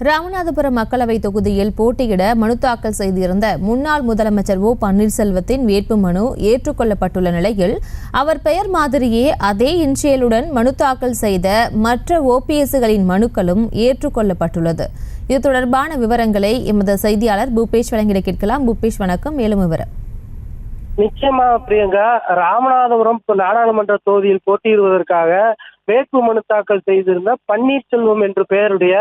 ராமநாதபுரம் மக்களவை தொகுதியில் போட்டியிட மனு தாக்கல் செய்திருந்த முன்னாள் முதலமைச்சர் ஓ பன்னீர்செல்வத்தின் வேட்புமனு ஏற்றுக்கொள்ளப்பட்டுள்ள நிலையில் அவர் பெயர் மாதிரியே அதே இன்சியலுடன் மனு தாக்கல் செய்த மற்ற ஓபிஎஸ்களின் மனுக்களும் ஏற்றுக்கொள்ளப்பட்டுள்ளது. இது தொடர்பான விவரங்களை எமது செய்தியாளர் பூபேஷ் வழங்கிட கேட்கலாம். பூபேஷ், வணக்கம். மேலும் விவரம். நிச்சயமா பிரியங்கா, ராமநாதபுரம் நாடாளுமன்ற தொகுதியில் போட்டியிடுவதற்காக வேட்பு மனு தாக்கல் செய்திருந்த பன்னீர்செல்வம் என்ற பெயருடைய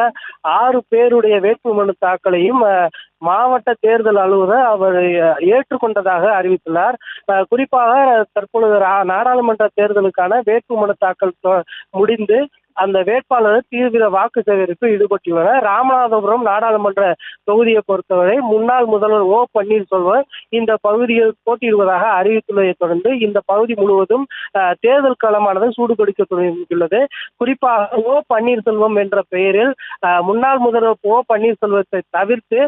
6 பேருடைய வேட்பு மனு தாக்கலையும் மாவட்ட தேர்தல் அலுவலர் அவர் ஏற்றுக்கொண்டதாக அறிவித்துள்ளார். குறிப்பாக தற்பொழுது நாடாளுமன்ற தேர்தலுக்கான வேட்பு மனு தாக்கல் முடிந்து அந்த வேட்பாளர் தீவிர வாக்கு சேகரிப்பு ஈடுபட்டுள்ளனர். ராமநாதபுரம் நாடாளுமன்ற தொகுதியை பொறுத்தவரை முன்னாள் முதல்வர் ஓ பன்னீர்செல்வம் இந்த பகுதியில் போட்டியிடுவதாக அறிவித்துள்ளதை தொடர்ந்து இந்த பகுதி முழுவதும் தேர்தல் களமானது சூடுபிடிக்க தொடங்கியுள்ளது. குறிப்பாக ஓ பன்னீர்செல்வம் என்ற பெயரில் முன்னாள் முதல்வர் ஓ பன்னீர்செல்வத்தை தவிர்த்து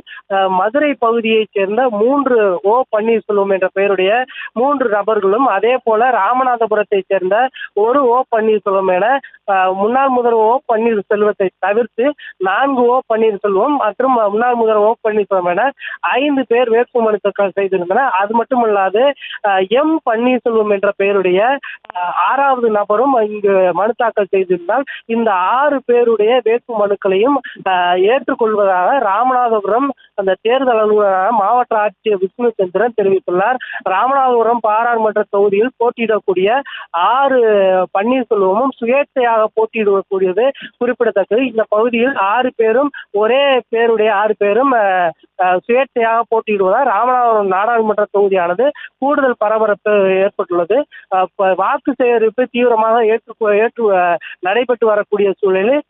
மதுரை பகுதியைச் சேர்ந்த 3 ஓ பன்னீர்செல்வம் என்ற பெயருடைய 3 நபர்களும், அதே போல ராமநாதபுரத்தை சேர்ந்த 1 ஓ பன்னீர்செல்வம் என முன்னாள் முதல்வர் ஓ பன்னீர்செல்வத்தை தவிர்த்து 4 ஓ பன்னீர்செல்வம் மற்றும் முன்னாள் முதல்வர் ஓ பன்னீர்செல்வம் என 5 பேர் வேட்புமனு தாக்கல் செய்திருந்தனர். அது மட்டுமல்லாது எம் பன்னீர்செல்வம் என்ற பெயருடைய 6வது நபரும் இங்கு மனு தாக்கல் செய்திருந்தால் இந்த 6 பேருடைய வேட்பு மனுக்களையும் ஏற்றுக்கொள்வதாக ராமநாதபுரம் அந்த தேர்தல் அலுவலரான மாவட்ட ஆட்சியர் விஷ்ணுச்சந்திரன் தெரிவித்துள்ளார். ராமநாதபுரம் பாராளுமன்ற தொகுதியில் போட்டியிடக்கூடிய 6 பன்னீர்செல்வமும் சுயேட்சையாக போட்டியிடக்கூடியது குறிப்பிடத்தக்கது. இந்த பகுதியில் 6 பேரும் ஒரே பேருடைய 6 பேரும் சுயேட்சையாக போட்டியிடுவதால் ராமநாதபுரம் நாடாளுமன்ற தொகுதியானது கூடுதல் பரபரப்பு ஏற்பட்டுள்ளது. வாக்கு சேகரிப்பு தீவிரமாக நடைபெற்று வரக்கூடிய சூழலில்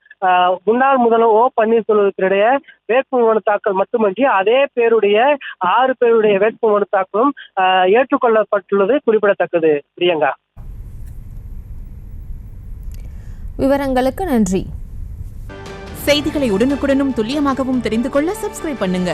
முன்னாள் முதல்வர் ஓ பன்னீர்செல்வத்தினுடைய வேட்புமனு தாக்கல் மட்டுமின்றி அதே பேருடைய 6 பேருடைய வேட்புமனு தாக்கலும் ஏற்றுக்கொள்ளப்பட்டுள்ளது குறிப்பிடத்தக்கது. பிரியங்கா, விவரங்களுக்கு நன்றி. செய்திகளை உடனுக்குடனும் துல்லியமாகவும் தெரிந்து கொள்ள சப்ஸ்கிரைப் பண்ணுங்க.